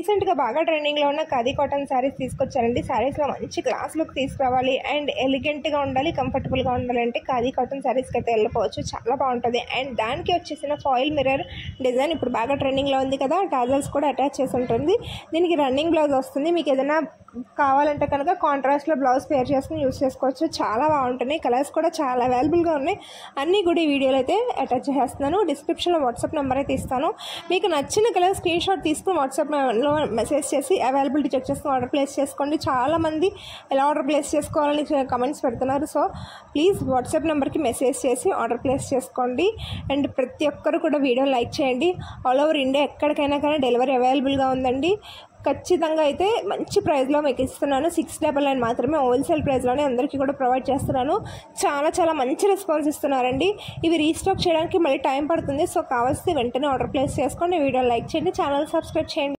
రీసెంట్గా బాగా ట్రెండింగ్లో ఉన్న ఖాదీ కాటన్ శారీస్ తీసుకొచ్చారండి. శారీస్లో మంచి క్లాస్ లుక్ తీసుకురావాలి అండ్ ఎలిగెంట్గా ఉండాలి, కంఫర్టబుల్గా ఉండాలంటే ఖాదీ కాటన్ శారీస్కి అయితే వెళ్ళిపోవచ్చు. చాలా బాగుంటుంది. అండ్ దానికి వచ్చేసిన ఫాయిల్ మిర్రర్ డిజైన్ ఇప్పుడు బాగా ట్రెండింగ్లో ఉంది కదా, టాజల్స్ కూడా అటాచ్ చేసి ఉంటుంది. దీనికి రన్నింగ్ బ్లౌజ్ వస్తుంది. మీకు ఏదైనా కావాలంటే కనుక కాంట్రాస్ట్లో బ్లౌజ్ పేర్ చేసుకుని యూస్ చేసుకోవచ్చు. చాలా బాగుంటున్నాయి. కలర్స్ కూడా చాలా అవైలబుల్గా ఉన్నాయి. అన్నీ కూడా ఈ వీడియోలో అయితే అటాచ్ చేస్తున్నాను. డిస్క్రిప్షన్లో వాట్సాప్ నెంబర్ అయితే ఇస్తాను. మీకు నచ్చిన కలర్ స్క్రీన్ షాట్ తీసుకుని వాట్సాప్లో మెసేజ్ చేసి అవైలబిలిటీ చెక్ చేసుకుని ఆర్డర్ ప్లేస్ చేసుకోండి. చాలామంది ఎలా ఆర్డర్ ప్లేస్ చేసుకోవాలని కమెంట్స్ పెడుతున్నారు. సో ప్లీజ్ వాట్సాప్ నెంబర్కి మెసేజ్ చేసి ఆర్డర్ ప్లేస్ చేసుకోండి. అండ్ ప్రతి ఒక్కరు కూడా వీడియో లైక్ చేయండి. ఆల్ ఓవర్ ఇండియా ఎక్కడికైనా కానీ డెలివరీ అవైలబుల్గా ఉందండి. ఖచ్చితంగా అయితే మంచి ప్రైస్లో మీకు ఇస్తున్నాను. 699 మాత్రమే, హోల్సేల్ ప్రైస్లోనే అందరికీ కూడా ప్రొవైడ్ చేస్తున్నాను. చాలా మంచి రెస్పాన్స్ ఇస్తున్నారండి. ఇవి రీస్టాక్ చేయడానికి మళ్ళీ టైం పడుతుంది. సో కావాల్సి వెంటనే ఆర్డర్ ప్లేస్ చేసుకోండి. వీడియో లైక్ చేయండి, ఛానల్ సబ్స్క్రైబ్ చేయండి.